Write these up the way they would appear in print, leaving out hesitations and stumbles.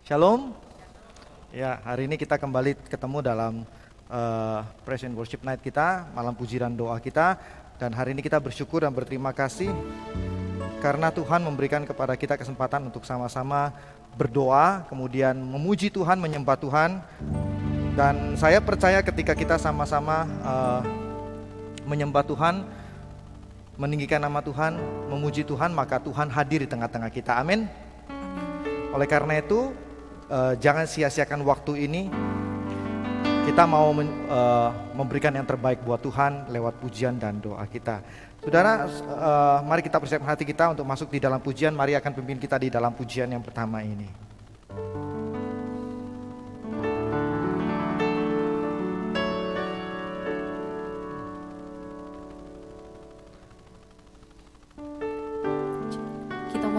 Shalom. Ya, hari ini kita kembali ketemu dalam Praise and Worship Night kita, malam puji dan doa kita. Dan hari ini kita bersyukur dan berterima kasih karena Tuhan memberikan kepada kita kesempatan untuk sama-sama berdoa, kemudian memuji Tuhan, menyembah Tuhan. Dan saya percaya ketika kita sama-sama menyembah Tuhan, meninggikan nama Tuhan, memuji Tuhan, maka Tuhan hadir di tengah-tengah kita. Amin. Oleh karena itu, jangan sia-siakan waktu ini. Kita mau memberikan yang terbaik buat Tuhan lewat pujian dan doa kita. Saudara, mari kita persiapkan hati kita untuk masuk di dalam pujian. Mari akan pimpin kita di dalam pujian yang pertama ini.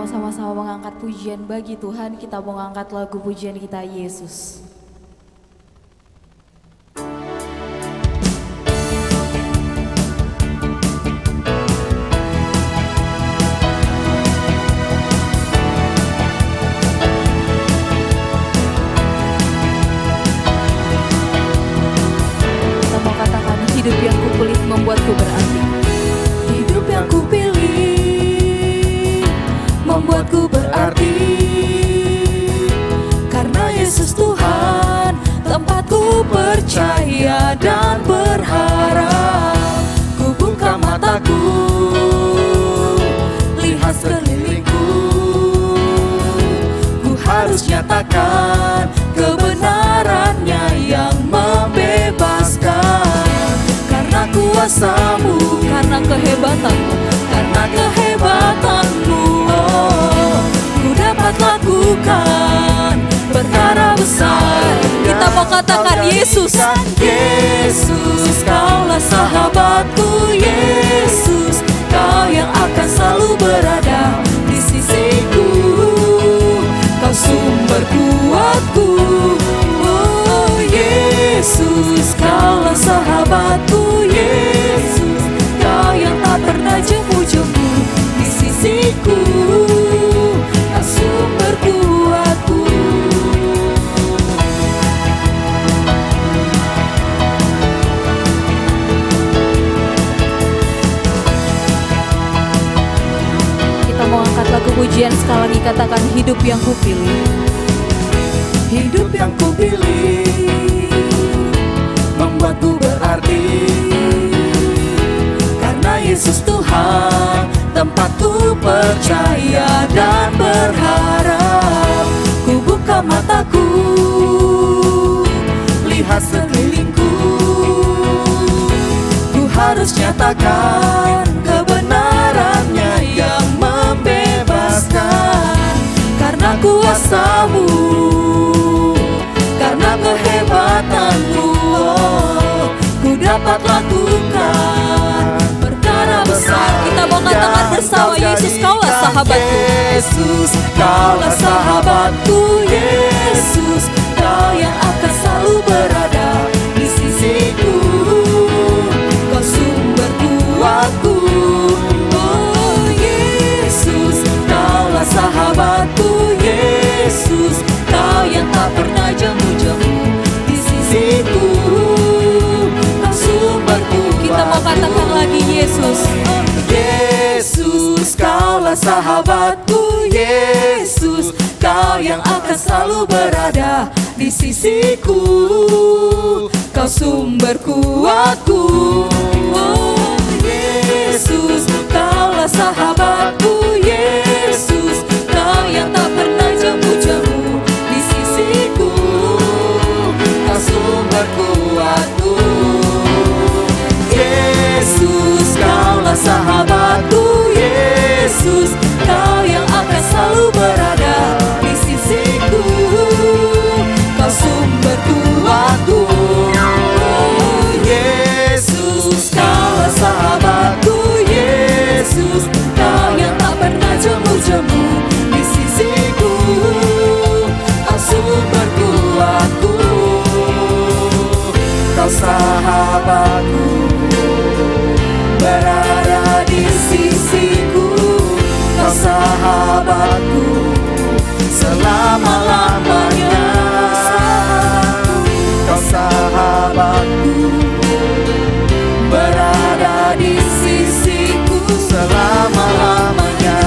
Sama-sama mengangkat pujian bagi Tuhan. Kita mau mengangkat lagu pujian kita, Yesus. Kita mau katakan, hidup yang kupilih membuatku berarti. Hidup yang kupilih membuatku berarti, karena Yesus Tuhan tempatku percaya dan berharap. Ku buka mataku, lihat sekelilingku, ku harus nyatakan kebenarannya yang membebaskan. Karena kuasa-Mu, karena kehebatanmu, karena kehebatanmu, ku dapat lakukan perkara besar. Kita mau katakan, Yesus, Yesus, Kaulah sahabatku. Yesus, Kau yang akan selalu berada di sisiku. Kau sumber kuatku. Oh Yesus, Kaulah sahabatku. Yesus, Kau yang tak pernah jemu-jemu di sisiku. Kau sumber kuatku. Kita mau angkat lagu pujian sekali lagi, katakan, hidup yang kupilih. Hidup yang kupilih membuatku berarti, karena Yesus Tuhan tempatku percaya dan berharap. Ku buka mataku, lihat sekelilingku, ku harus nyatakan kebenarannya yang membebaskan. Karena kuasa-Mu, karena kehebatanmu, ku dapat lakukan perkara besar. Kita mau katakan bersama, Yesus, Kaulah sahabatku. Yesus, Kaulah sahabatku. Yesus, Kau yang akan selalu berada di sisiku. Kau sumber kuatku. Oh Yesus, Kaulah sahabatku. Yesus, Kau yang tak pernah jemu-jemu di sisiku. Kau sumberku. Kita mau katakan lagi, Yesus. Yesus, Kaulah sahabatku. Yesus, Kau yang akan selalu berada di sisiku. Kau sumber kuatku. Oh Yesus, Kaulah sahabatku. Yesus, Kau yang tak pernah jemu-jemu di sisiku. Kau sumber kuatku. Yesus, Kaulah sahabatku. Yesus, Kau yang akan selalu berada di sisiku. Kau sumber kuatku. Oh Yesus, Kaulah sahabatku. Yesus, Kau yang selama-lamanya. Kau sahabatku, berada di sisiku selama-lamanya.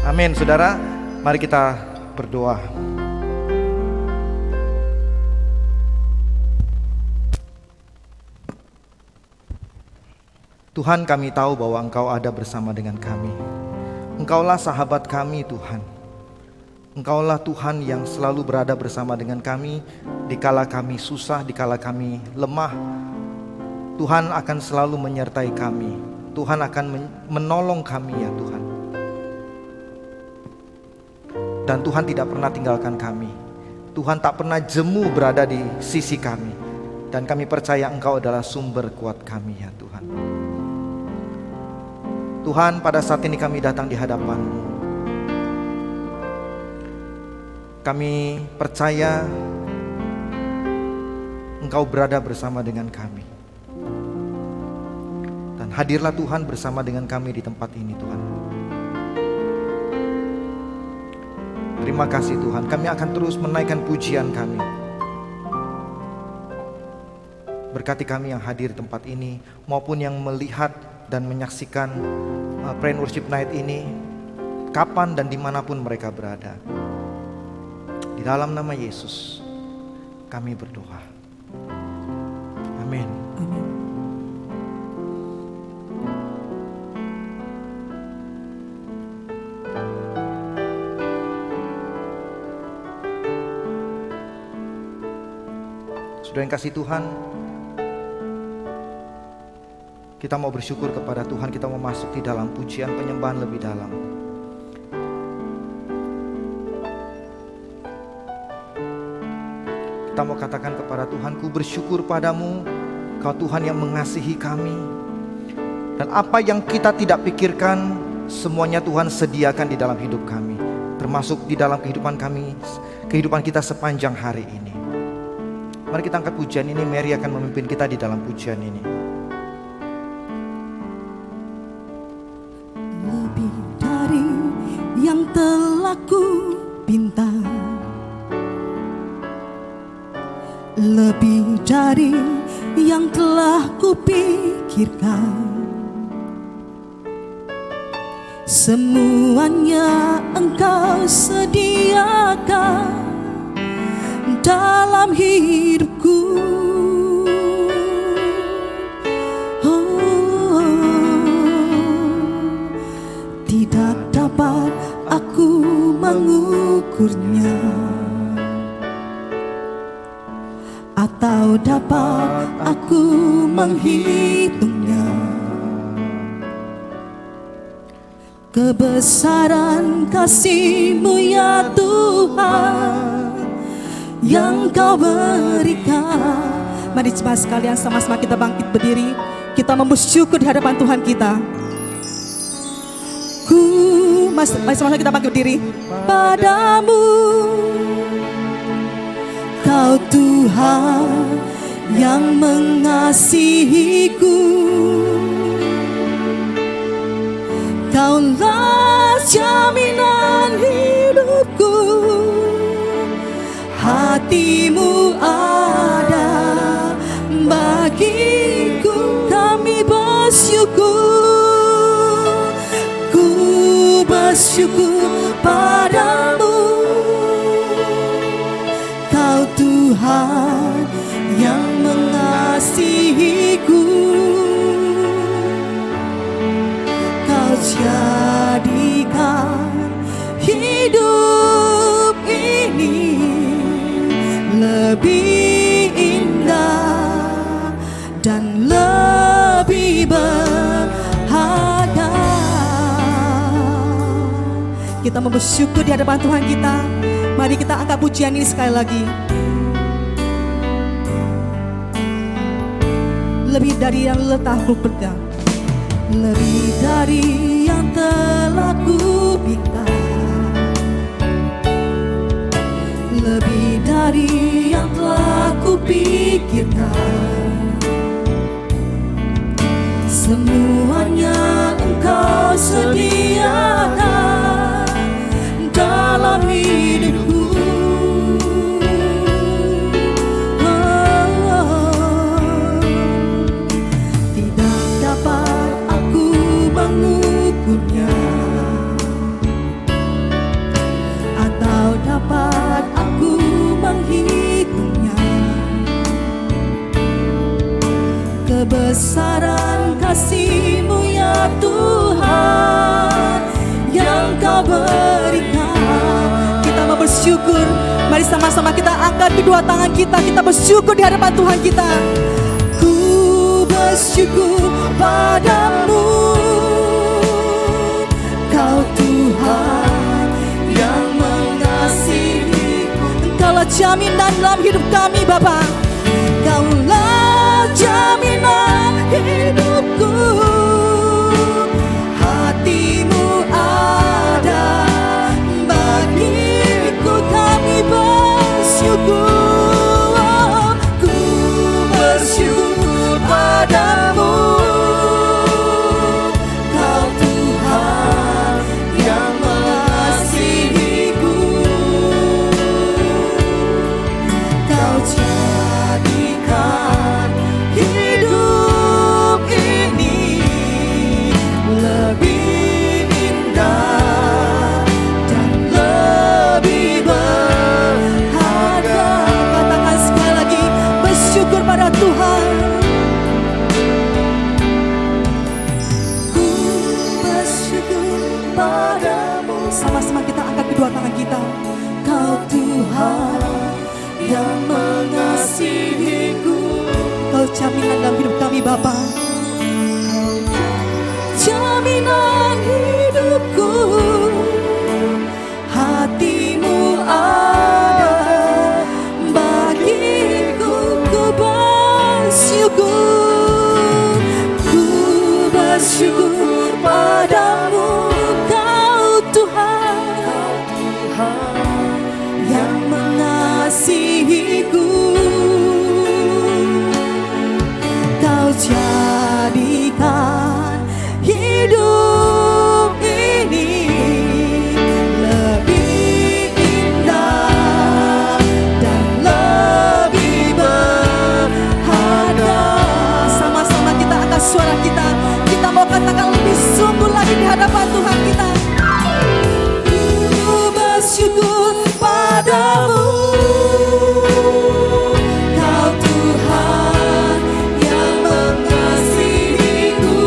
Amin, saudara. Mari kita berdoa. Tuhan, kami tahu bahwa Engkau ada bersama dengan kami. Engkaulah sahabat kami, Tuhan. Engkaulah Tuhan yang selalu berada bersama dengan kami dikala kami susah, dikala kami lemah. Tuhan akan selalu menyertai kami. Tuhan akan menolong kami, ya Tuhan. Dan Tuhan tidak pernah tinggalkan kami. Tuhan tak pernah jemu berada di sisi kami. Dan kami percaya Engkau adalah sumber kuat kami, ya Tuhan. Tuhan, pada saat ini kami datang di hadapan-Mu. Kami percaya Engkau berada bersama dengan kami. Dan hadirlah Tuhan bersama dengan kami di tempat ini, Tuhan. Terima kasih Tuhan, kami akan terus menaikkan pujian kami. Berkati kami yang hadir di tempat ini, maupun yang melihat dan menyaksikan Praise and Worship Night ini, kapan dan dimanapun mereka berada. Di dalam nama Yesus, kami berdoa. Amin. Saudara yang kasih Tuhan, kita mau bersyukur kepada Tuhan. Kita mau masuk di dalam pujian penyembahan lebih dalam. Kita mau katakan kepada Tuhan, ku bersyukur padamu, Kau Tuhan yang mengasihi kami. Dan apa yang kita tidak pikirkan, semuanya Tuhan sediakan di dalam hidup kami. Termasuk di dalam kehidupan kami, kehidupan kita sepanjang hari ini. Mari kita angkat pujian ini. Mary akan memimpin kita di dalam pujian ini. Lebih dari yang telah ku pinta, lebih dari yang telah ku pikirkan, semuanya Engkau sediakan dalam hidupku. Oh, tidak dapat aku mengukurnya, atau dapat aku menghitungnya. Kebesaran kasih-Mu ya Tuhan, yang Kau berikan. Mari jemaat sekalian sama-sama kita bangkit berdiri. Kita bersyukur di hadapan Tuhan kita. Mari sama-sama kita bangkit berdiri. Padamu Kau Tuhan yang mengasihiku, Kaulah jaminan hidupku. Hati-Mu ada bagiku, kami bersyukur. Ku bersyukur padamu, Kau Tuhan yang mengasihiku. Kau jadikan hidup ini lebih indah dan lebih berharga. Kita mau bersyukur di hadapan Tuhan kita. Mari kita angkat pujian ini sekali lagi. Lebih dari yang letak ku pegang, lebih dari yang telah ku pinta, lebih dari dari yang telah kupikirkan. Semuanya Engkau sediakan dalam hidupku. Tidak dapat aku mengukurnya, atau dapat aku menghitungnya. Kebesaran kasih-Mu ya Tuhan yang Kau berikan. Kita mau bersyukur. Mari sama-sama kita angkat kedua tangan kita. Kita bersyukur di hadapan Tuhan kita. Ku bersyukur padamu, Kau Tuhan yang mengasihiku. Engkaulah jaminan dalam hidup kami Bapa. Kaulah jaminan hidupku. Hati-Mu ada bagiku, kami bersyukur. Ku bersyukur padamu, Kau Tuhan yang mengasihiku. Kau jadikan hidup ini lebih indah dan lebih berharga. Katakan sekali lagi, bersyukur pada Tuhan. Ku bersyukur padamu. Sama-sama kita angkat kedua tangan kita. Kau Tuhan yang mengasihiku. Kau jaminan dalam hidup kami Bapa. Jaminan hidupku. Hati-Mu ada bagiku, ku bersyukur. Ku bersyukur padamu, Kau Tuhan yang mengasihiku. Kau jadikan hidup ini lebih indah dan lebih berharga. Sama-sama kita angkat suara kita. Kita mau katakan lebih sungguh lagi di hadapan Tuhan kita. Ku bersyukur padamu, Kau Tuhan yang mengasihiku.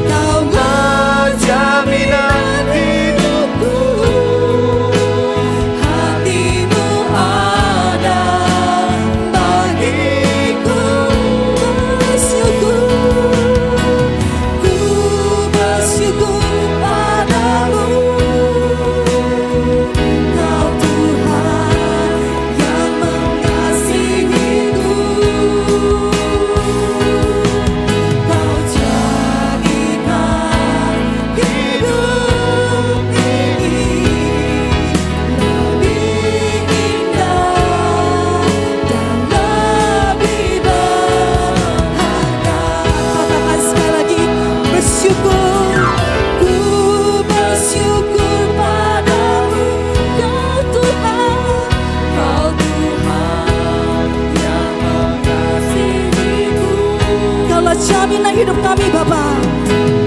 Kaulah jaminan hidupku. Hati-Mu ada bagiku. Ku bersyukur padamu, Kau Tuhan yang mengasihiku. Kau jadikan hidup ini lebih indah dan lebih berharga. Katakan sekali lagi, bersyukur. Ku bersyukur padamu, Kau Tuhan yang mengasihiku. Kaulah jaminan hidup kami Bapa.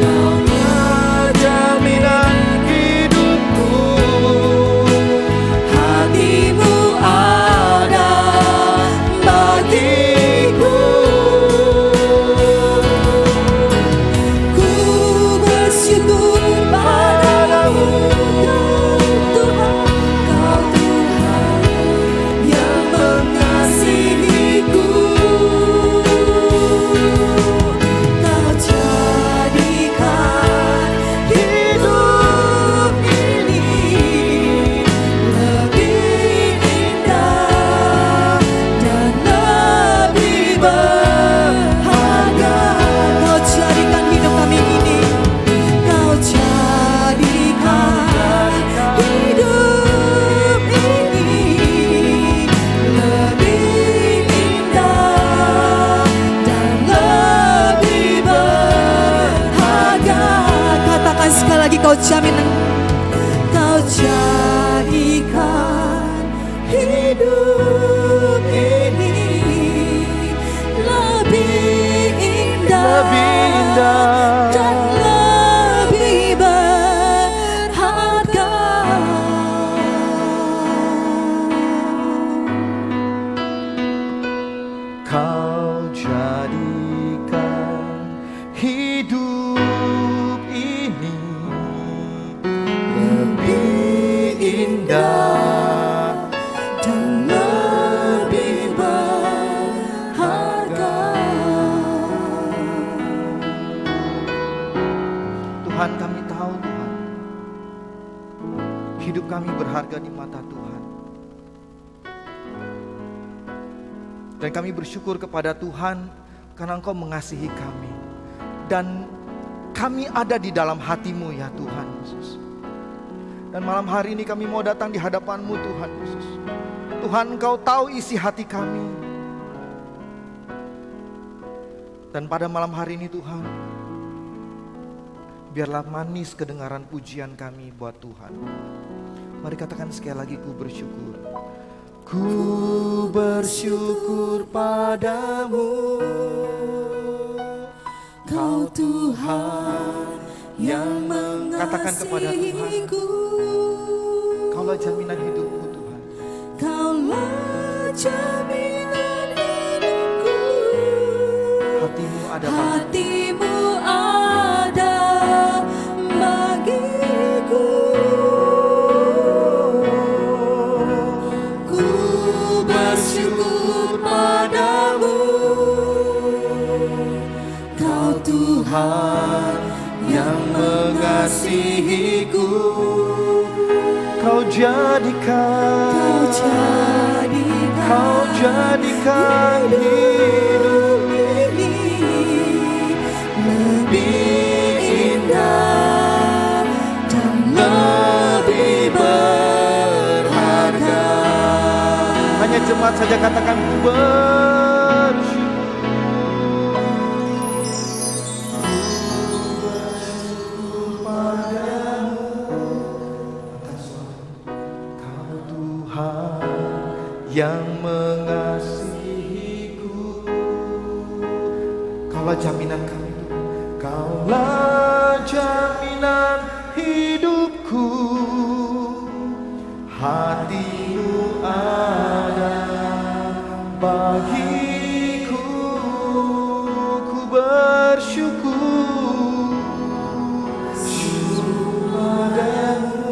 Kaulah jaminan hidupku. Hati-Mu ada bagiku. Ku bersyukur padamu, Kau Tuhan yang mengasihiku. Kau jadikan berharga di mata Tuhan. Dan kami bersyukur kepada Tuhan karena Engkau mengasihi kami. Dan kami ada di dalam hati-Mu ya Tuhan Yesus. Dan malam hari ini kami mau datang di hadapan-Mu Tuhan Yesus. Tuhan, Engkau tahu isi hati kami. Dan pada malam hari ini Tuhan, biarlah manis kedengaran pujian kami buat Tuhan. Mari katakan sekali lagi, ku bersyukur. Ku bersyukur padamu, Kau Tuhan yang mengasihiku. Katakan kepada Tuhan, Kaulah jaminan hidupku Tuhan. Kaulah jaminan hidupku. Hatimu adalah Hatimu ada bagiku. Ku bersyukur padamu, Kau Tuhan yang mengasihiku. Kau jadikan hidup ini lebih indah dan lebih berharga. Hanya jemaat saja katakan, ku bersyukur. Yang mengasihiku. Kaulah jaminan kami, Kaulah jaminan hidupku. Hatimu ada bagiku. Ku bersyukur padamu.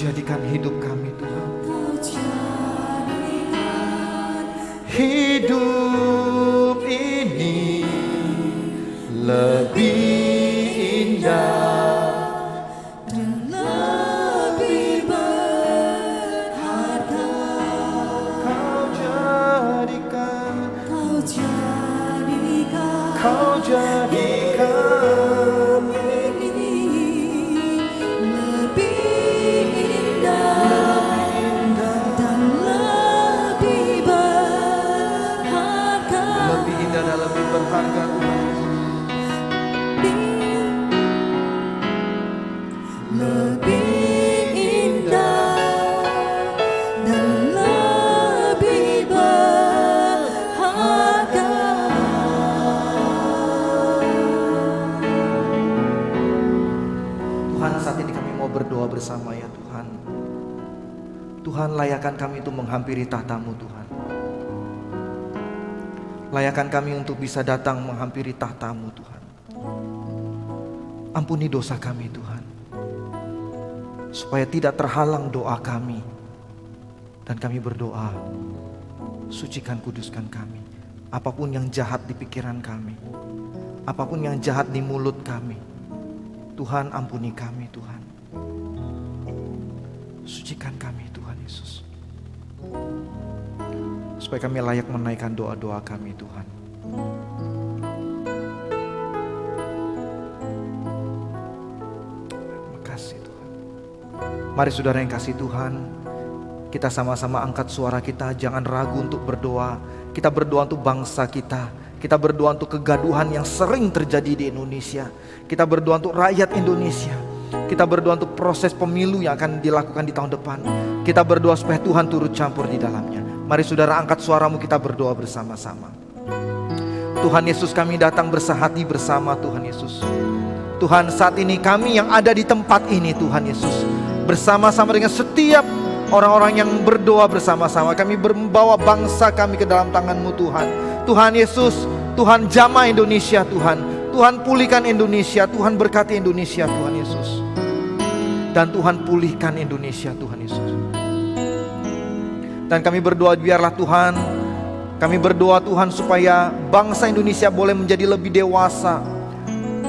Jadikan hidup kami Tuhan. Hidup ini lebih indah dan lebih berharga. Kau jadikan ini lebih indah dan lebih berharga. Lebih indah dan lebih berharga Tuhan. Lebih indah dan lebih berharga. Tuhan, saat ini kami mau berdoa bersama ya Tuhan. Tuhan, layakan kami untuk menghampiri tahta-Mu Tuhan. Layakan kami untuk bisa datang menghampiri tahta-Mu Tuhan. Ampuni dosa kami Tuhan, supaya tidak terhalang doa kami. Dan kami berdoa, sucikan, kuduskan kami. Apapun yang jahat di pikiran kami, apapun yang jahat di mulut kami, Tuhan ampuni kami Tuhan. Sucikan kami Tuhan Yesus, supaya kami layak menaikkan doa-doa kami Tuhan. Terima kasih Tuhan. Mari saudara yang kasih Tuhan, kita sama-sama angkat suara kita. Jangan ragu untuk berdoa. Kita berdoa untuk bangsa kita. Kita berdoa untuk kegaduhan yang sering terjadi di Indonesia. Kita berdoa untuk rakyat Indonesia. Kita berdoa untuk proses pemilu yang akan dilakukan di tahun depan. Kita berdoa supaya Tuhan turut campur di dalamnya. Mari saudara angkat suaramu, kita berdoa bersama-sama. Tuhan Yesus, kami datang bersahati bersama Tuhan Yesus. Tuhan, saat ini kami yang ada di tempat ini Tuhan Yesus, bersama-sama dengan setiap orang-orang yang berdoa bersama-sama, kami membawa bangsa kami ke dalam tangan-Mu Tuhan. Tuhan Yesus, Tuhan jamah Indonesia Tuhan. Tuhan pulihkan Indonesia, Tuhan berkati Indonesia Tuhan Yesus. Dan Tuhan pulihkan Indonesia Tuhan Yesus. Dan kami berdoa biarlah Tuhan Kami berdoa Tuhan supaya bangsa Indonesia boleh menjadi lebih dewasa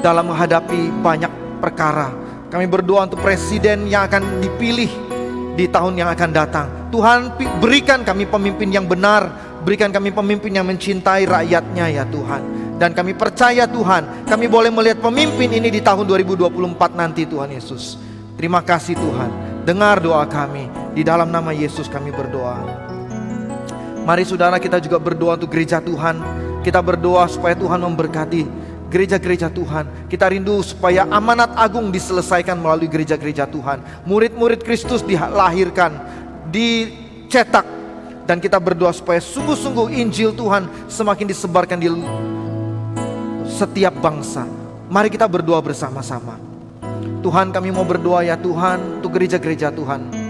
dalam menghadapi banyak perkara. Kami berdoa untuk presiden yang akan dipilih di tahun yang akan datang. Tuhan, berikan kami pemimpin yang benar, berikan kami pemimpin yang mencintai rakyatnya ya Tuhan. Dan kami percaya Tuhan, kami boleh melihat pemimpin ini di tahun 2024 nanti Tuhan Yesus. Terima kasih Tuhan, dengar doa kami, di dalam nama Yesus kami berdoa. Mari saudara, kita juga berdoa untuk gereja Tuhan. Kita berdoa supaya Tuhan memberkati gereja-gereja Tuhan. Kita rindu supaya amanat agung diselesaikan melalui gereja-gereja Tuhan. Murid-murid Kristus dilahirkan, dicetak. Dan kita berdoa supaya sungguh-sungguh Injil Tuhan semakin disebarkan di setiap bangsa. Mari kita berdoa bersama-sama. Tuhan, kami mau berdoa ya Tuhan untuk gereja-gereja Tuhan.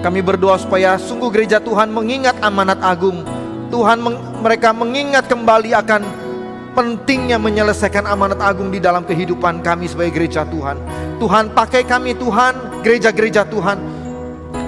Kami berdoa supaya sungguh gereja Tuhan mengingat amanat agung. Tuhan mereka mengingat kembali akan pentingnya menyelesaikan amanat agung di dalam kehidupan kami sebagai gereja Tuhan. Tuhan, pakai kami Tuhan, gereja-gereja Tuhan.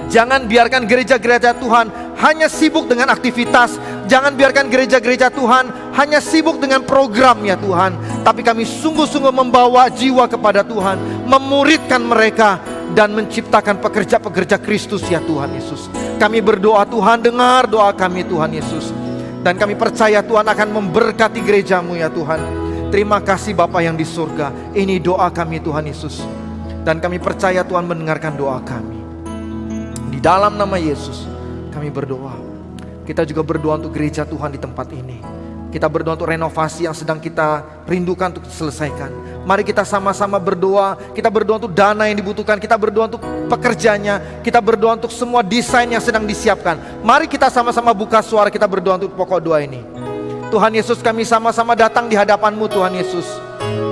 Jangan biarkan gereja-gereja Tuhan hanya sibuk dengan aktivitas. Jangan biarkan gereja-gereja Tuhan hanya sibuk dengan program ya Tuhan. Tapi kami sungguh-sungguh membawa jiwa kepada Tuhan, memuridkan mereka dan menciptakan pekerja-pekerja Kristus ya Tuhan Yesus. Kami berdoa Tuhan, dengar doa kami Tuhan Yesus. Dan kami percaya Tuhan akan memberkati gerejamu ya Tuhan. Terima kasih Bapa yang di surga. Ini doa kami Tuhan Yesus. Dan kami percaya Tuhan mendengarkan doa kami. Di dalam nama Yesus kami berdoa. Kita juga berdoa untuk gereja Tuhan di tempat ini. Kita berdoa untuk renovasi yang sedang kita rindukan untuk diselesaikan. Mari kita sama-sama berdoa. Kita berdoa untuk dana yang dibutuhkan. Kita berdoa untuk pekerjanya. Kita berdoa untuk semua desain yang sedang disiapkan. Mari kita sama-sama buka suara, kita berdoa untuk pokok doa ini. Tuhan Yesus, kami sama-sama datang di hadapan-Mu Tuhan Yesus.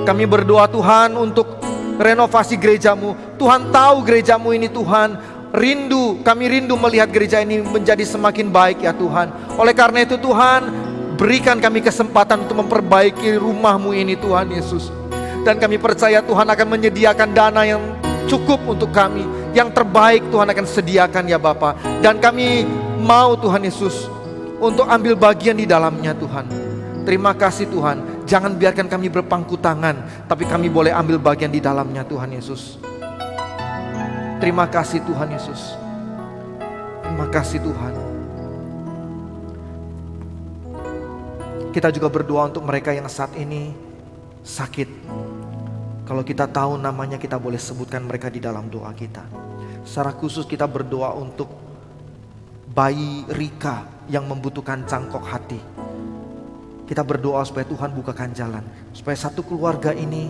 Kami berdoa Tuhan untuk renovasi gerejamu. Tuhan tahu gerejamu ini Tuhan rindu, kami rindu melihat gereja ini menjadi semakin baik ya Tuhan. Oleh karena itu Tuhan, berikan kami kesempatan untuk memperbaiki rumah-Mu ini Tuhan Yesus. Dan kami percaya Tuhan akan menyediakan dana yang cukup untuk kami. Yang terbaik Tuhan akan sediakan ya Bapa. Dan kami mau Tuhan Yesus untuk ambil bagian di dalamnya Tuhan. Terima kasih Tuhan. Jangan biarkan kami berpangku tangan, tapi kami boleh ambil bagian di dalamnya Tuhan Yesus. Terima kasih Tuhan Yesus. Terima kasih Tuhan. Kita juga berdoa untuk mereka yang saat ini sakit. Kalau kita tahu namanya, kita boleh sebutkan mereka di dalam doa kita. Secara khusus kita berdoa untuk bayi Rika yang membutuhkan cangkok hati. Kita berdoa supaya Tuhan bukakan jalan, supaya satu keluarga ini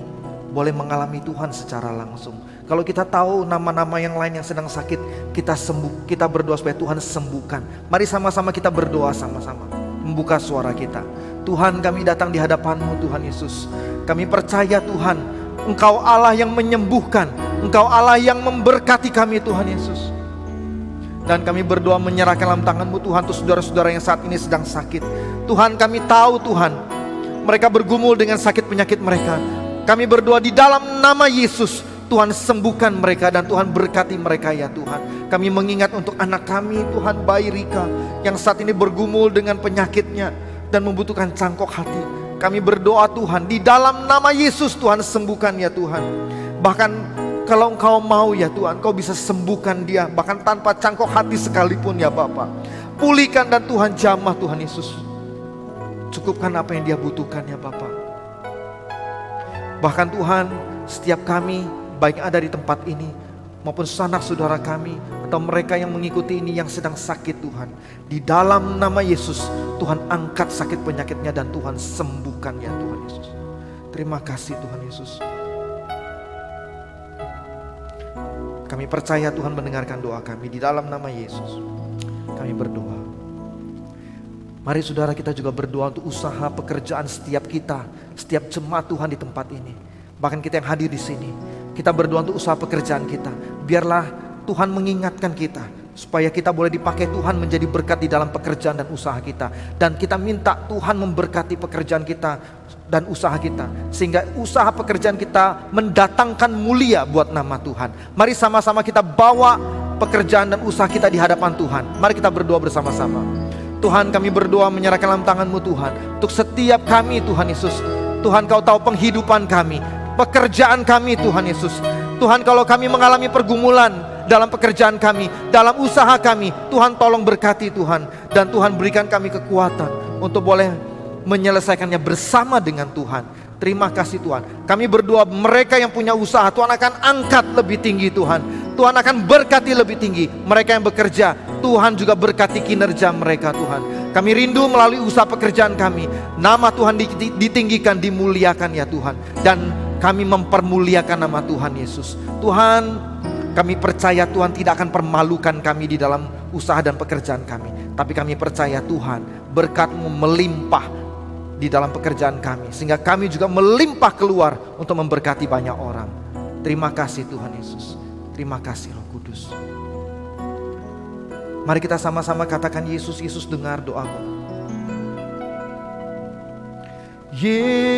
boleh mengalami Tuhan secara langsung. Kalau kita tahu nama-nama yang lain yang sedang sakit, kita berdoa supaya Tuhan sembuhkan. Mari sama-sama kita berdoa sama-sama, membuka suara kita. Tuhan, kami datang di hadapan-Mu Tuhan Yesus. Kami percaya Tuhan, Engkau Allah yang menyembuhkan, Engkau Allah yang memberkati kami Tuhan Yesus. Dan kami berdoa menyerahkan dalam tangan-Mu Tuhan untuk saudara-saudara yang saat ini sedang sakit. Tuhan, kami tahu Tuhan, mereka bergumul dengan sakit penyakit mereka. Kami berdoa di dalam nama Yesus, Tuhan sembuhkan mereka dan Tuhan berkati mereka ya Tuhan. Kami mengingat untuk anak kami Tuhan, bayi Rika yang saat ini bergumul dengan penyakitnya dan membutuhkan cangkok hati. Kami berdoa Tuhan, di dalam nama Yesus Tuhan sembuhkan ya Tuhan. Bahkan kalau Engkau mau ya Tuhan, Engkau bisa sembuhkan dia bahkan tanpa cangkok hati sekalipun ya Bapa. Pulihkan dan Tuhan jamah Tuhan Yesus. Cukupkan apa yang dia butuhkan ya Bapa. Bahkan Tuhan, setiap kami baik ada di tempat ini maupun sanak saudara kami atau mereka yang mengikuti ini yang sedang sakit Tuhan, di dalam nama Yesus Tuhan angkat sakit penyakitnya dan Tuhan sembuhkan ya Tuhan Yesus. Terima kasih Tuhan Yesus. Kami percaya Tuhan mendengarkan doa kami di dalam nama Yesus. Kami berdoa. Mari saudara, kita juga berdoa untuk usaha pekerjaan setiap kita, setiap jemaat Tuhan di tempat ini. Bahkan kita yang hadir di sini, kita berdoa untuk usaha pekerjaan kita. Biarlah Tuhan mengingatkan kita supaya kita boleh dipakai Tuhan menjadi berkat di dalam pekerjaan dan usaha kita. Dan kita minta Tuhan memberkati pekerjaan kita dan usaha kita, sehingga usaha pekerjaan kita mendatangkan mulia buat nama Tuhan. Mari sama-sama kita bawa pekerjaan dan usaha kita di hadapan Tuhan. Mari kita berdoa bersama-sama. Tuhan, kami berdoa menyerahkan dalam tangan-Mu Tuhan. Untuk setiap kami Tuhan Yesus. Tuhan, Kau tahu penghidupan kami, pekerjaan kami Tuhan Yesus. Tuhan, kalau kami mengalami pergumulan dalam pekerjaan kami, dalam usaha kami, Tuhan tolong berkati Tuhan. Dan Tuhan berikan kami kekuatan untuk boleh menyelesaikannya bersama dengan Tuhan. Terima kasih Tuhan. Kami berdoa mereka yang punya usaha, Tuhan akan angkat lebih tinggi Tuhan. Tuhan akan berkati lebih tinggi. Mereka yang bekerja, Tuhan juga berkati kinerja mereka Tuhan. Kami rindu melalui usaha pekerjaan kami, nama Tuhan ditinggikan, dimuliakan ya Tuhan. Dan kami mempermuliakan nama Tuhan Yesus. Tuhan, kami percaya Tuhan tidak akan permalukan kami di dalam usaha dan pekerjaan kami. Tapi kami percaya Tuhan, berkat-Mu melimpah di dalam pekerjaan kami, sehingga kami juga melimpah keluar untuk memberkati banyak orang. Terima kasih Tuhan Yesus. Terima kasih Roh Kudus. Mari kita sama-sama katakan, Yesus, Yesus dengar doaku. Yesus,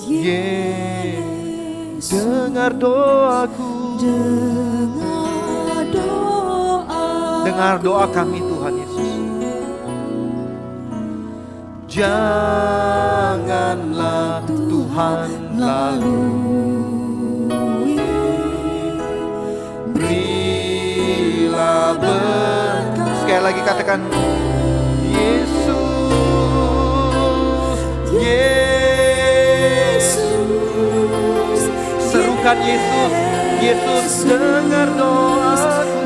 Yesus, dengar doaku. Dengar doa kami Tuhan Yesus. Janganlah Tuhan lalui, berilah berkat. Sekali lagi katakan, Yesus, Yesus. Serukan Yesus, Yesus dengar doaku.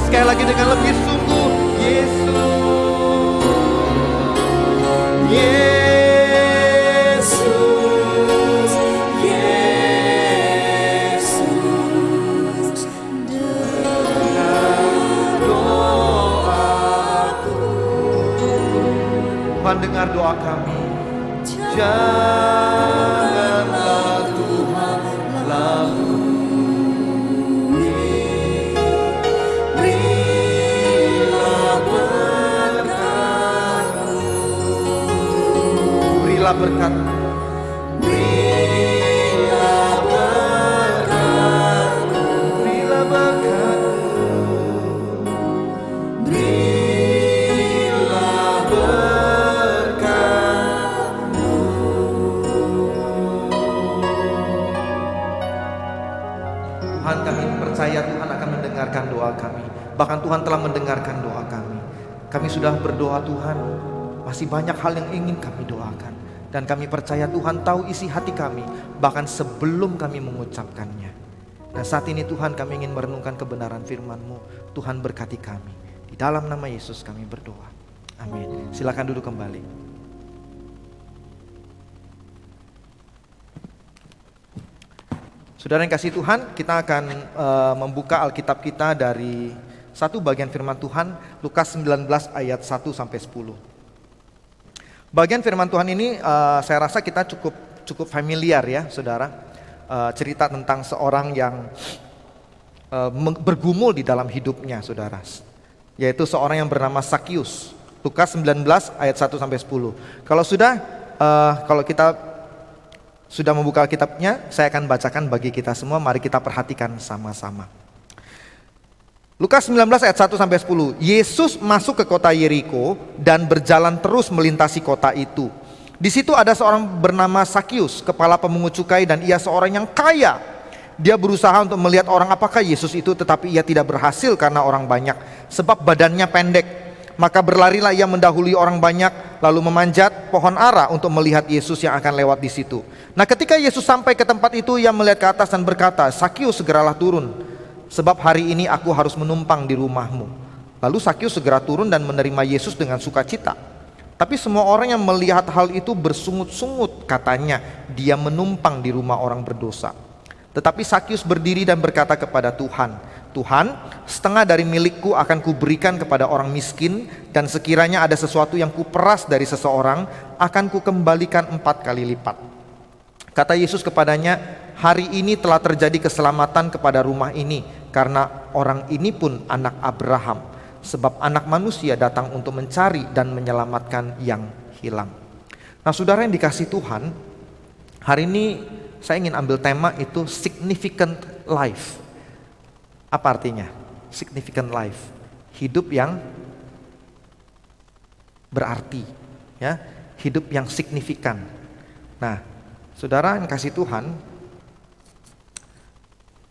Sekali lagi dengan lebih sungguh, Yesus, Yesus, Yesus, dengar doaku. Tuhan, dengar doa kami. Janganlah Tuhan lalui, berkat, berilah berkat, berilah berkat, berilah berkat. Tuhan, kami percaya Tuhan akan mendengarkan doa kami. Bahkan Tuhan telah mendengarkan doa kami. Kami sudah berdoa Tuhan, masih banyak hal yang ingin kami doakan. Dan kami percaya Tuhan tahu isi hati kami, bahkan sebelum kami mengucapkannya. Dan saat ini Tuhan, kami ingin merenungkan kebenaran firman-Mu. Tuhan berkati kami. Di dalam nama Yesus kami berdoa. Amin. Silakan duduk kembali. Saudara yang kasih Tuhan, kita akan membuka Alkitab kita dari satu bagian firman Tuhan, Lukas 19 ayat 1 sampai 10. Bagian firman Tuhan ini saya rasa kita cukup familiar ya saudara. Cerita tentang seorang yang bergumul di dalam hidupnya saudara. Yaitu seorang yang bernama Sakius. Lukas 19 ayat 1 sampai 10. Kalau kita sudah membuka Alkitabnya, saya akan bacakan bagi kita semua. Mari kita perhatikan sama-sama. Lukas 19 ayat 1 sampai 10. Yesus masuk ke kota Yeriko dan berjalan terus melintasi kota itu. Di situ ada seorang bernama Sakius, kepala pemungut cukai, dan ia seorang yang kaya. Dia berusaha untuk melihat orang apakah Yesus itu, tetapi ia tidak berhasil karena orang banyak, sebab badannya pendek. Maka berlarilah ia mendahului orang banyak, lalu memanjat pohon ara untuk melihat Yesus yang akan lewat di situ. Nah, ketika Yesus sampai ke tempat itu, ia melihat ke atas dan berkata, Sakius, segeralah turun, sebab hari ini aku harus menumpang di rumahmu. Lalu Sakius segera turun dan menerima Yesus dengan sukacita. Tapi semua orang yang melihat hal itu bersungut-sungut, katanya, dia menumpang di rumah orang berdosa. Tetapi Sakius berdiri dan berkata kepada Tuhan, Tuhan, setengah dari milikku akan kuberikan kepada orang miskin, dan sekiranya ada sesuatu yang kuperas dari seseorang, akan kukembalikan 4 kali lipat. Kata Yesus kepadanya, hari ini telah terjadi keselamatan kepada rumah ini, karena orang ini pun anak Abraham. Sebab anak manusia datang untuk mencari dan menyelamatkan yang hilang. Nah saudara yang dikasih Tuhan, hari ini saya ingin ambil tema itu significant life. Apa artinya? Significant life. Hidup yang berarti, ya, hidup yang signifikan. Nah, saudara yang kasih Tuhan,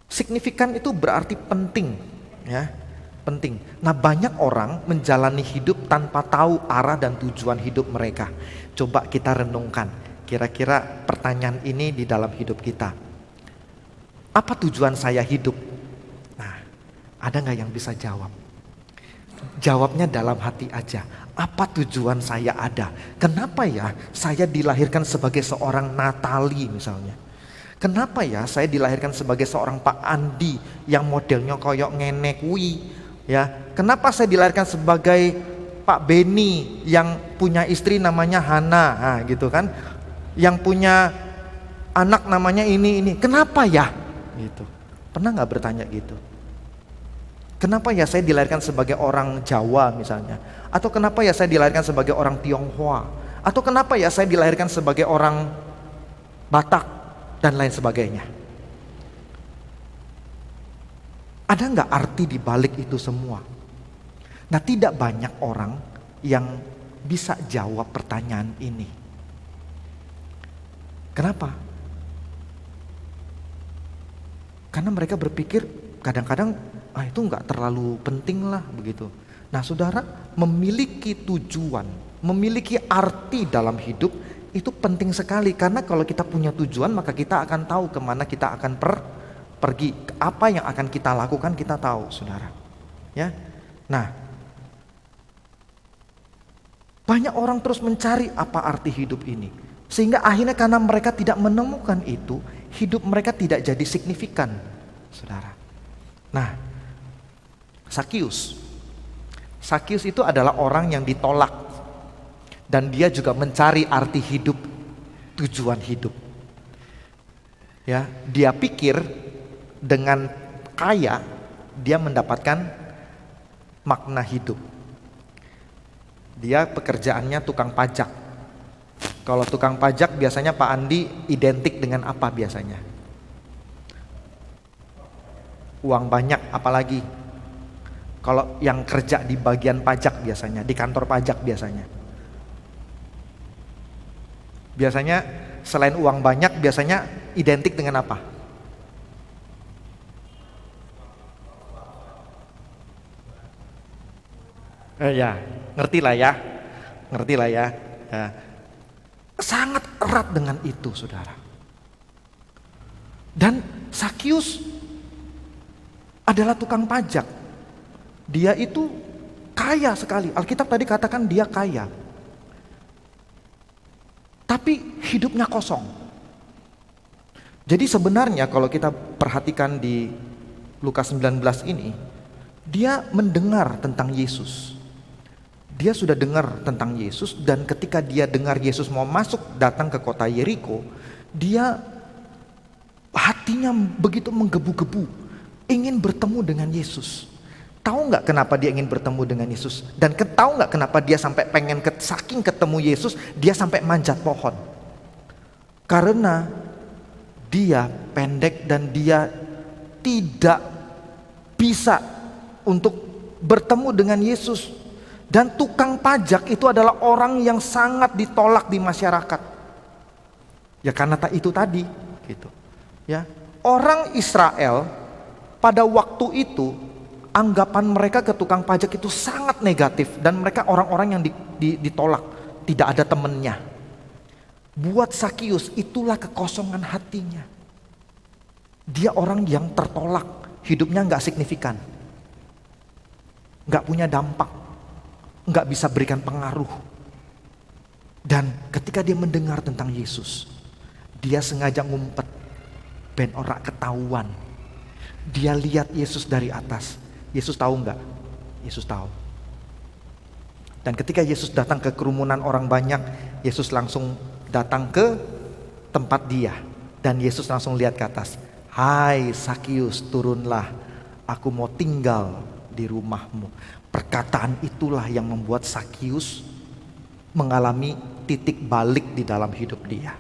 signifikan itu berarti penting, ya, penting. Nah, banyak orang menjalani hidup tanpa tahu arah dan tujuan hidup mereka. Coba kita renungkan, kira-kira pertanyaan ini di dalam hidup kita. Apa tujuan saya hidup? Nah, ada nggak yang bisa jawab? Jawabnya dalam hati aja. Apa tujuan saya ada? Kenapa ya saya dilahirkan sebagai seorang Natali misalnya? Kenapa ya saya dilahirkan sebagai seorang Pak Andi yang modelnya koyok ngene kuwi? Ya, kenapa saya dilahirkan sebagai Pak Beni yang punya istri namanya Hana, nah, gitu kan? Yang punya anak namanya ini. Kenapa ya? Gitu. Pernah nggak bertanya gitu? Kenapa ya saya dilahirkan sebagai orang Jawa misalnya? Atau kenapa ya saya dilahirkan sebagai orang Tionghoa? Atau kenapa ya saya dilahirkan sebagai orang Batak dan lain sebagainya? Ada nggak arti di balik itu semua? Nah, tidak banyak orang yang bisa jawab pertanyaan ini. Kenapa? Karena mereka berpikir kadang-kadang itu nggak terlalu penting lah begitu. Nah saudara, memiliki tujuan, memiliki arti dalam hidup itu penting sekali. Karena kalau kita punya tujuan maka kita akan tahu kemana kita akan pergi. Apa yang akan kita lakukan kita tahu saudara. Ya. Nah, banyak orang terus mencari apa arti hidup ini. Sehingga akhirnya karena mereka tidak menemukan itu, hidup mereka tidak jadi signifikan saudara. Nah, Sakius itu adalah orang yang ditolak dan dia juga mencari arti hidup, tujuan hidup. Ya, dia pikir dengan kaya dia mendapatkan makna hidup. Dia pekerjaannya tukang pajak. Kalau tukang pajak biasanya Pak Andi identik dengan apa biasanya? Uang banyak, apalagi kalau yang kerja di bagian pajak biasanya, di kantor pajak biasanya. Biasanya selain uang banyak biasanya identik dengan apa? Ya, ngerti lah ya. Ya. Sangat erat dengan itu saudara. Dan Sakius adalah tukang pajak. Dia itu kaya sekali. Alkitab tadi katakan dia kaya. Tapi hidupnya kosong. Jadi sebenarnya kalau kita perhatikan di Lukas 19 ini, dia mendengar tentang Yesus. Dia sudah dengar tentang Yesus dan ketika dia dengar Yesus mau masuk datang ke kota Yeriko, dia hatinya begitu menggebu-gebu, ingin bertemu dengan Yesus. Tahu nggak kenapa dia ingin bertemu dengan Yesus? Dan tahu nggak kenapa dia sampai pengen saking ketemu Yesus, dia sampai manjat pohon? Karena dia pendek dan dia tidak bisa untuk bertemu dengan Yesus. Dan tukang pajak itu adalah orang yang sangat ditolak di masyarakat. Ya karena itu tadi, gitu. Ya, orang Israel pada waktu itu anggapan mereka ke tukang pajak itu sangat negatif dan mereka orang-orang yang ditolak, tidak ada temennya. Buat Sakius itulah kekosongan hatinya. Dia orang yang tertolak, hidupnya nggak signifikan, nggak punya dampak, nggak bisa berikan pengaruh. Dan ketika dia mendengar tentang Yesus, dia sengaja ngumpet, ben ora ketahuan. Dia lihat Yesus dari atas. Yesus tahu nggak? Yesus tahu. Dan ketika Yesus datang ke kerumunan orang banyak, Yesus langsung datang ke tempat dia Dan Yesus langsung lihat ke atas. Hai Sakius, turunlah, aku mau tinggal di rumahmu. Perkataan itulah yang membuat Sakius mengalami titik balik di dalam hidup dia.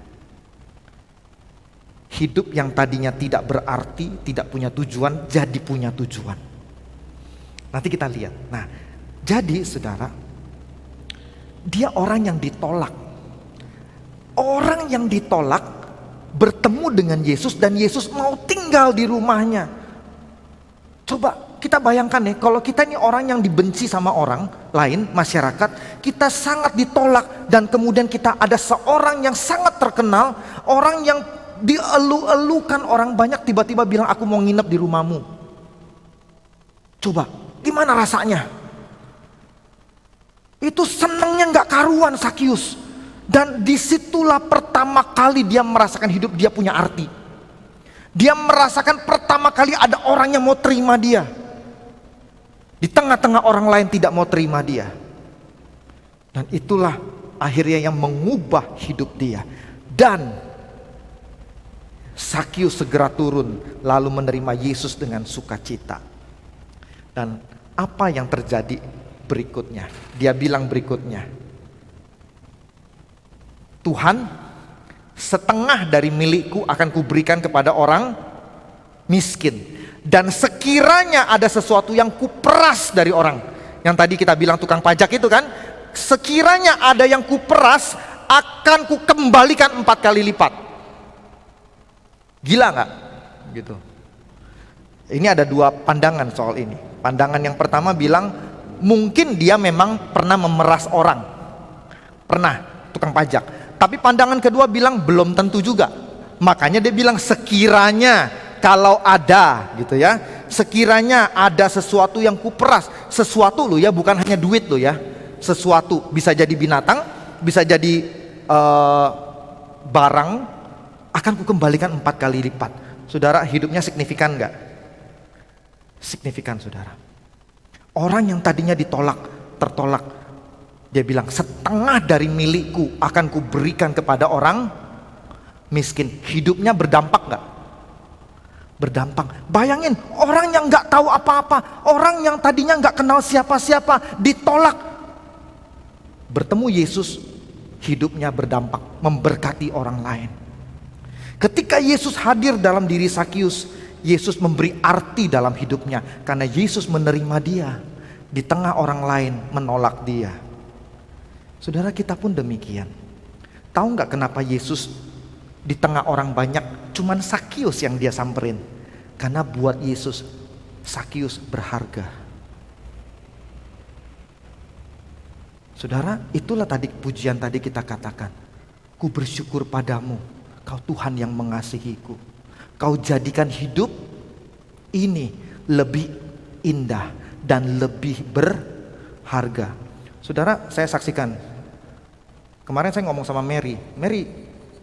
Hidup yang tadinya tidak berarti, tidak punya tujuan, jadi punya tujuan. Nanti kita lihat. Nah, jadi saudara, dia orang yang ditolak. Orang yang ditolak bertemu dengan Yesus dan Yesus mau tinggal di rumahnya. Coba kita bayangkan nih, kalau kita ini orang yang dibenci sama orang lain, masyarakat, kita sangat ditolak dan kemudian kita ada seorang yang sangat terkenal, orang yang dielu-elukan orang banyak, tiba-tiba bilang aku mau nginep di rumahmu. Coba, gimana rasanya? Itu senangnya gak karuan Sakius. Dan disitulah pertama kali dia merasakan hidup dia punya arti. Dia merasakan pertama kali ada orang yang mau terima dia. Di tengah-tengah orang lain tidak mau terima dia. Dan itulah akhirnya yang mengubah hidup dia. Dan Sakius segera turun lalu menerima Yesus dengan sukacita. Dan apa yang terjadi berikutnya? Dia bilang berikutnya, Tuhan, setengah dari milikku akan kuberikan kepada orang miskin. Dan sekiranya ada sesuatu yang kuperas dari orang, yang tadi kita bilang tukang pajak itu kan, sekiranya ada yang kuperas akan kukembalikan 4 kali lipat. Gila nggak? Gitu. Ini ada 2 pandangan soal ini. Pandangan yang pertama bilang mungkin dia memang pernah memeras orang, pernah tukang pajak. Tapi pandangan kedua bilang belum tentu juga. Makanya dia bilang sekiranya kalau ada, gitu ya. Sekiranya ada sesuatu yang kuperas, sesuatu loh ya, bukan hanya duit loh ya. Sesuatu bisa jadi binatang, bisa jadi barang. Akan kukembalikan 4 kali lipat. Saudara, hidupnya signifikan gak? Signifikan saudara. Orang yang tadinya ditolak, tertolak, dia bilang setengah dari milikku akan kuberikan kepada orang miskin. Hidupnya berdampak gak? Berdampak. Bayangin orang yang gak tahu apa-apa, orang yang tadinya gak kenal siapa-siapa, ditolak. Bertemu Yesus, hidupnya berdampak, memberkati orang lain. Ketika Yesus hadir dalam diri Sakius, Yesus memberi arti dalam hidupnya karena Yesus menerima dia di tengah orang lain menolak dia. Saudara, kita pun demikian. Tahu nggak kenapa Yesus di tengah orang banyak cuman Sakius yang dia samperin? Karena buat Yesus Sakius berharga. Saudara, itulah tadi pujian tadi kita katakan. Ku bersyukur padamu, Kau Tuhan yang mengasihiku. Kau jadikan hidup ini lebih indah dan lebih berharga. Saudara, saya saksikan. Kemarin saya ngomong sama Mary,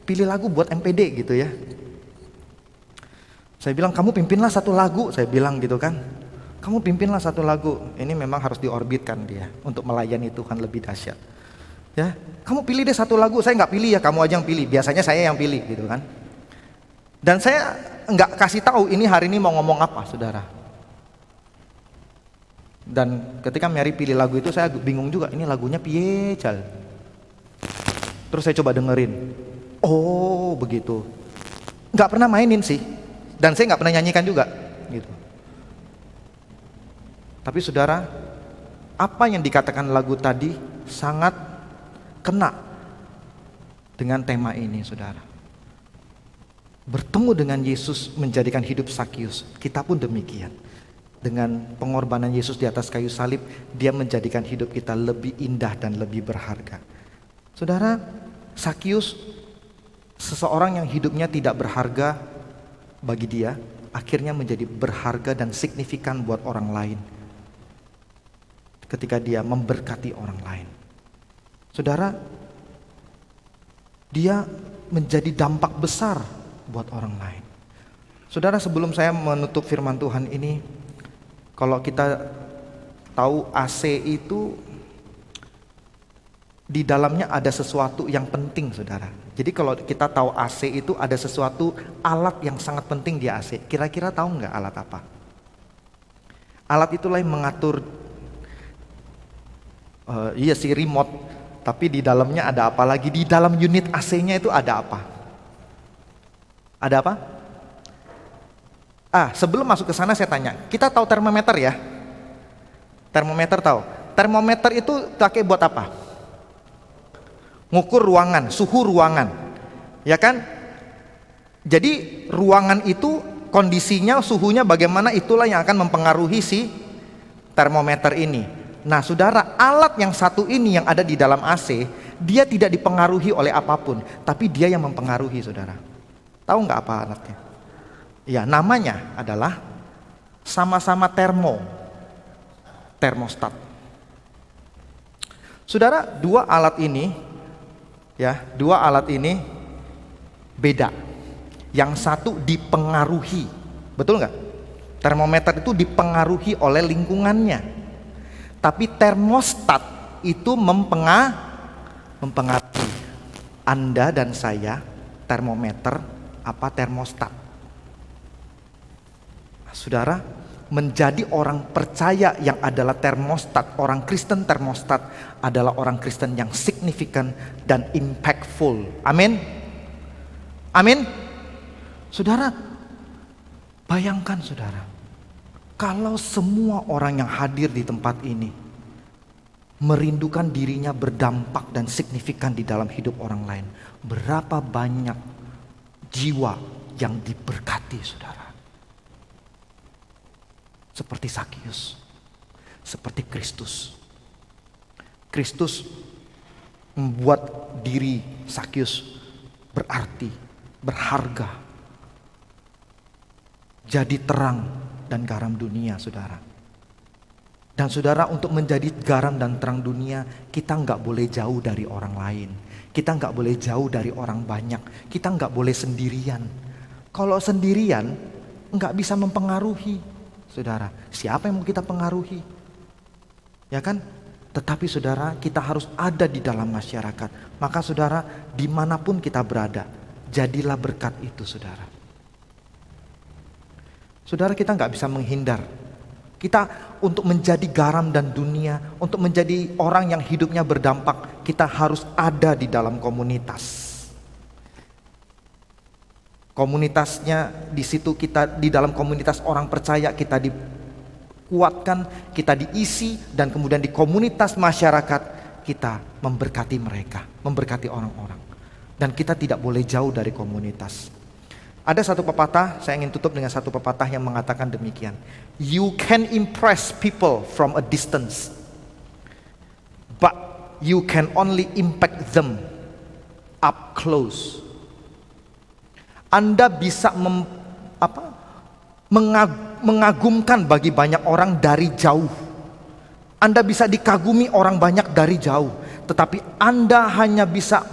pilih lagu buat MPD gitu ya. Saya bilang, kamu pimpinlah satu lagu, saya bilang gitu kan. Kamu pimpinlah satu lagu. Ini memang harus diorbitkan dia untuk melayani Tuhan lebih dahsyat. Ya, kamu pilih deh satu lagu, saya nggak pilih ya, kamu aja yang pilih. Biasanya saya yang pilih gitu kan. Dan saya nggak kasih tahu ini hari ini mau ngomong apa, saudara. Dan ketika Mary pilih lagu itu saya bingung juga, ini lagunya piye cal. Terus saya coba dengerin, oh begitu. Nggak pernah mainin sih, dan saya nggak pernah nyanyikan juga, gitu. Tapi saudara, apa yang dikatakan lagu tadi sangat kena dengan tema ini, saudara. Bertemu dengan Yesus menjadikan hidup Sakius. Kita pun demikian. Dengan pengorbanan Yesus di atas kayu salib, dia menjadikan hidup kita lebih indah dan lebih berharga. Saudara, Sakius seseorang yang hidupnya tidak berharga bagi dia, akhirnya menjadi berharga dan signifikan buat orang lain. Ketika dia memberkati orang lain. Saudara, dia menjadi dampak besar buat orang lain. Saudara, sebelum saya menutup firman Tuhan ini, kalau kita tahu AC itu di dalamnya ada sesuatu yang penting, saudara. Jadi kalau kita tahu AC itu ada sesuatu alat yang sangat penting di AC. Kira-kira tahu nggak alat apa? Alat itulah yang mengatur, iya sih remote. Tapi di dalamnya ada apa lagi? Di dalam unit AC-nya itu ada apa? Ada apa? Sebelum masuk ke sana saya tanya, kita tahu termometer ya? Termometer tahu? Termometer itu pakai buat apa? Ngukur ruangan, suhu ruangan. Ya kan? Jadi ruangan itu kondisinya, suhunya bagaimana, itulah yang akan mempengaruhi si termometer ini. Nah saudara, alat yang satu ini yang ada di dalam AC, dia tidak dipengaruhi oleh apapun, tapi dia yang mempengaruhi, saudara. Tahu nggak apa alatnya? Ya, namanya adalah sama-sama termostat. Saudara, dua alat ini beda. Yang satu dipengaruhi, betul nggak? Termometer itu dipengaruhi oleh lingkungannya. Tapi termostat itu mempengaruhi Anda dan saya. Termometer apa termostat? Saudara, menjadi orang percaya yang adalah termostat, orang Kristen termostat adalah orang Kristen yang signifikan dan impactful. Amin. Amin. Saudara, bayangkan saudara, kalau semua orang yang hadir di tempat ini merindukan dirinya berdampak dan signifikan di dalam hidup orang lain, berapa banyak jiwa yang diberkati, saudara. Seperti Sakius, seperti Kristus. Kristus membuat diri Sakius berarti, berharga, jadi terang dan garam dunia, saudara. Dan saudara, untuk menjadi garam dan terang dunia, kita nggak boleh jauh dari orang lain. Kita nggak boleh jauh dari orang banyak. Kita nggak boleh sendirian. Kalau sendirian, nggak bisa mempengaruhi, saudara. Siapa yang mau kita pengaruhi? Ya kan? Tetapi saudara, kita harus ada di dalam masyarakat. Maka saudara, dimanapun kita berada, jadilah berkat itu, saudara. Saudara, kita nggak bisa menghindar. Kita untuk menjadi garam dan dunia, untuk menjadi orang yang hidupnya berdampak, kita harus ada di dalam komunitas. Komunitasnya di situ, kita di dalam komunitas orang percaya, kita dikuatkan, kita diisi, dan kemudian di komunitas masyarakat kita memberkati mereka, memberkati orang-orang. Dan kita tidak boleh jauh dari komunitas. Ada satu pepatah, saya ingin tutup dengan satu pepatah yang mengatakan demikian. You can impress people from a distance, but you can only impact them up close. Anda bisa mengagumkan bagi banyak orang dari jauh. Anda bisa dikagumi orang banyak dari jauh, tetapi Anda hanya bisa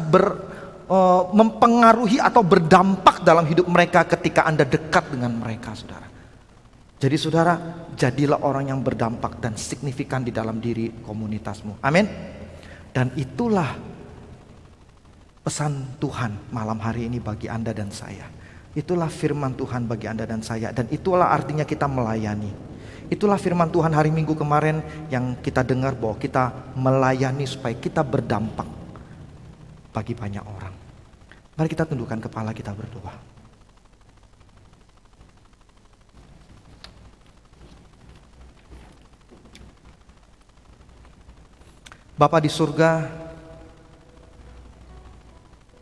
mempengaruhi atau berdampak dalam hidup mereka ketika Anda dekat dengan mereka, saudara. Jadi saudara, jadilah orang yang berdampak dan signifikan di dalam diri komunitasmu. Amin. Dan itulah pesan Tuhan malam hari ini bagi Anda dan saya. Itulah firman Tuhan bagi Anda dan saya. Dan itulah artinya kita melayani. Itulah firman Tuhan hari Minggu kemarin yang kita dengar, bahwa kita melayani supaya kita berdampak bagi banyak orang. Mari kita tundukkan kepala, kita berdoa. Bapa di surga,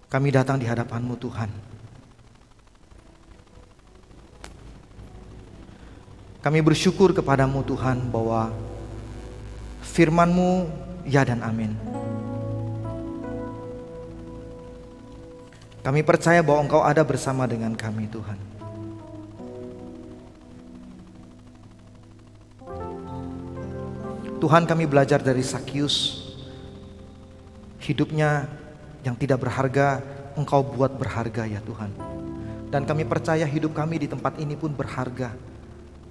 kami datang di hadapan-Mu, Tuhan. Kami bersyukur kepadamu, Tuhan, bahwa firman-Mu ya dan amin. Kami percaya bahwa Engkau ada bersama dengan kami, Tuhan. Tuhan, kami belajar dari Sakius. Hidupnya yang tidak berharga, Engkau buat berharga ya Tuhan. Dan kami percaya hidup kami di tempat ini pun berharga.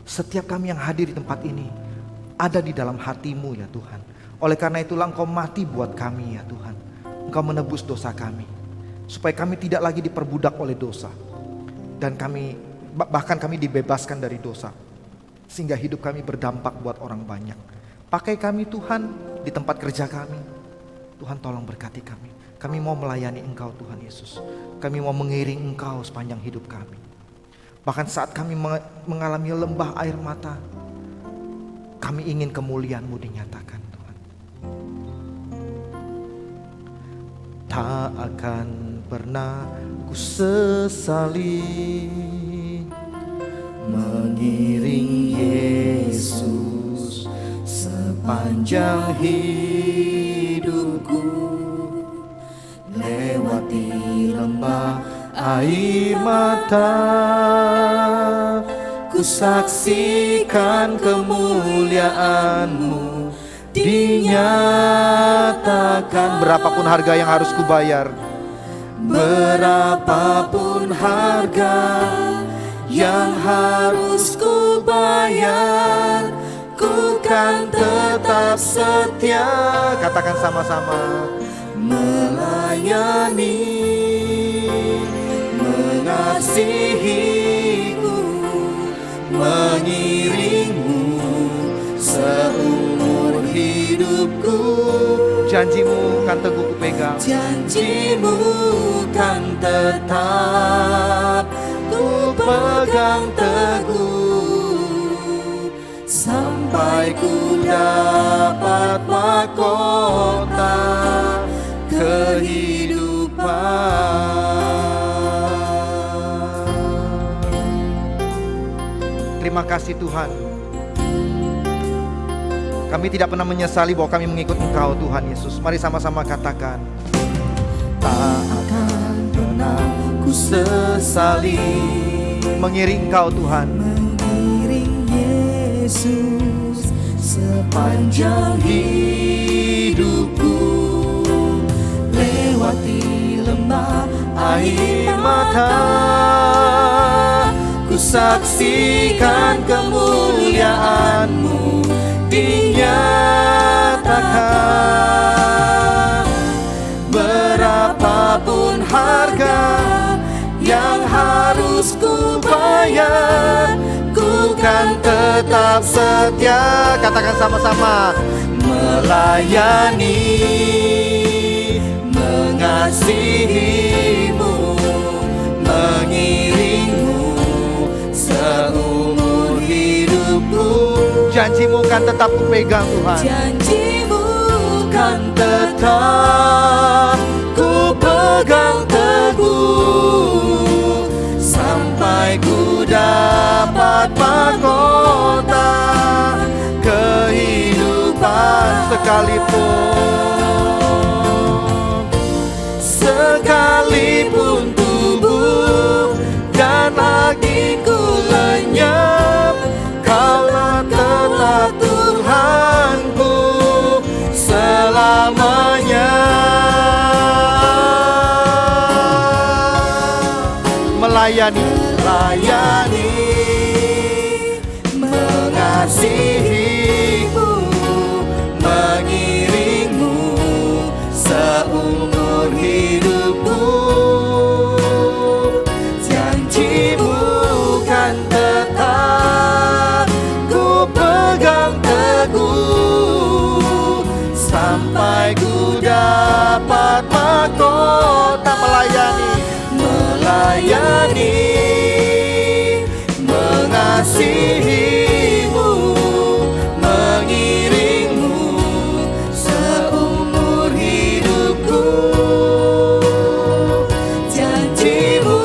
Setiap kami yang hadir di tempat ini ada di dalam hati-Mu ya Tuhan. Oleh karena itulah Engkau mati buat kami ya Tuhan. Engkau menebus dosa kami, supaya kami tidak lagi diperbudak oleh dosa. Dan bahkan kami dibebaskan dari dosa, sehingga hidup kami berdampak buat orang banyak. Pakai kami Tuhan di tempat kerja kami. Tuhan tolong berkati kami. Kami mau melayani Engkau Tuhan Yesus. Kami mau mengiring Engkau sepanjang hidup kami. Bahkan saat kami mengalami lembah air mata, kami ingin kemuliaan-Mu dinyatakan Tuhan. Tak akan pernah ku sesali mengiring Yesus sepanjang hidupku, lewati lembah air mata, ku saksikan kemuliaan-Mu dinyatakan. Berapapun harga yang harus kubayar, berapapun harga yang harus ku bayar, ku kan tetap setia. Katakan sama-sama. Melayani, mengasihi-Mu, mengiring-Mu seumur hidupku. Janji-Mu kan teguh ku pegang, janji-Mu kan tetap ku pegang teguh, sampai ku dapat mahkota kehidupan. Terima kasih Tuhan. Kami tidak pernah menyesali bahwa kami mengikut Engkau Tuhan Yesus. Mari sama-sama katakan. Tak akan pernah ku sesali mengiring Engkau Tuhan, mengiring Yesus sepanjang hidupku, lewati lembah air mata, ku saksikan kemuliaan-Mu dinyatakan. Berapapun harga yang harus ku bayar, ku kan tetap setia. Katakan sama-sama. Melayani, mengasihi-Mu, mengiring-Mu seumur hidupku. Janji-Mu kan tetap ku pegang Tuhan. Janji-Mu kan tetap ku pegang teguh, sampai ku dapat mahkota kehidupan. Sekalipun tubuh dan hatiku lenyap, Kaulah tetap Tuhanku selamanya. Melayani, mengasihi-Mu, mengiring-Mu seumur hidupku. Janji-Mu kan tetap ku pegang teguh, sampai ku dapat mahkota. Melayani, mengasihi-Mu, mengiring-Mu seumur hidupku. Janji-Mu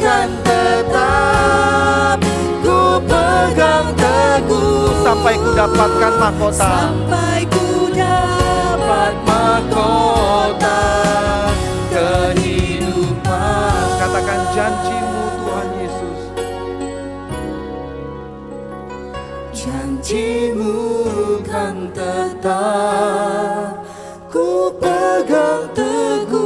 kan tetap ku pegang teguh, sampai ku dapatkan mahkota. Sampai ku dapat mahkota kehidupan. Katakan janji-Mu Tuhan Yesus. Janji-Mu kan tetap ku pegang teguh,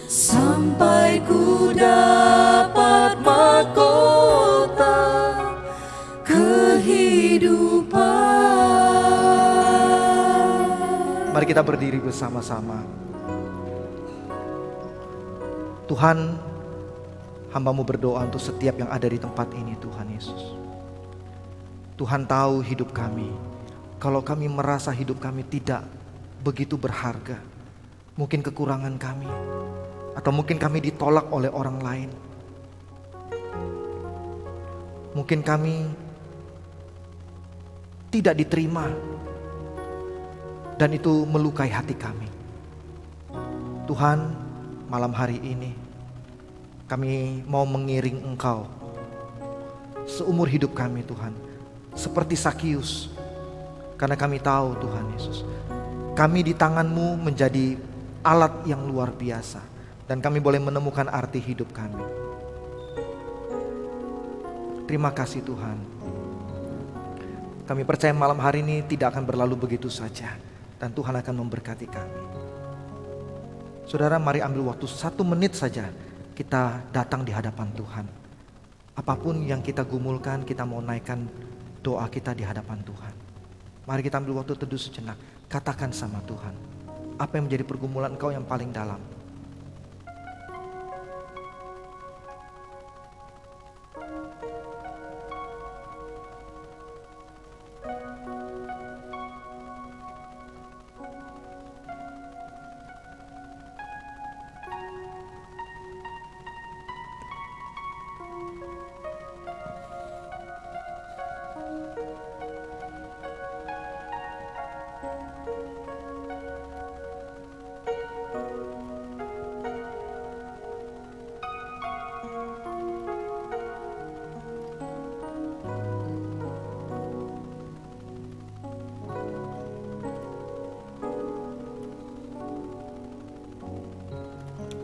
sampai ku dapat mahkota kehidupan. bersama-sama. Tuhan, hamba-Mu berdoa untuk setiap yang ada di tempat ini Tuhan Yesus. Tuhan tahu hidup kami. Kalau kami merasa hidup kami tidak begitu berharga, mungkin kekurangan kami, atau mungkin kami ditolak oleh orang lain. Mungkin kami tidak diterima dan itu melukai hati kami. Tuhan, malam hari ini kami mau mengiring Engkau seumur hidup kami Tuhan, seperti Sakius. Karena kami tahu Tuhan Yesus, kami di tangan-Mu menjadi alat yang luar biasa, dan kami boleh menemukan arti hidup kami. Terima kasih Tuhan. Kami percaya malam hari ini tidak akan berlalu begitu saja, dan Tuhan akan memberkati kami. Saudara, mari ambil waktu 1 menit saja kita datang di hadapan Tuhan. Apapun yang kita gumulkan, kita mau naikkan doa kita di hadapan Tuhan. Mari kita ambil waktu teduh sejenak. Katakan sama Tuhan, apa yang menjadi pergumulan engkau yang paling dalam.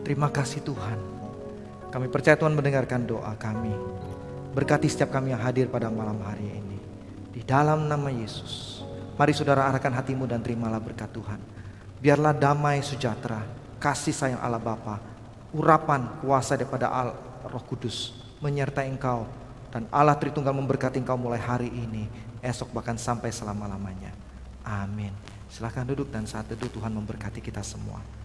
Terima kasih Tuhan. Kami percaya Tuhan mendengarkan doa kami. Berkati setiap kami yang hadir pada malam hari ini. Di dalam nama Yesus. Mari saudara arahkan hatimu dan terimalah berkat Tuhan. Biarlah damai sejahtera, kasih sayang Allah Bapa, urapan kuasa daripada Roh Kudus menyertai engkau. Dan Allah Tritunggal memberkati engkau mulai hari ini, esok bahkan sampai selama-lamanya. Amin. Silakan duduk dan saat teduh Tuhan memberkati kita semua.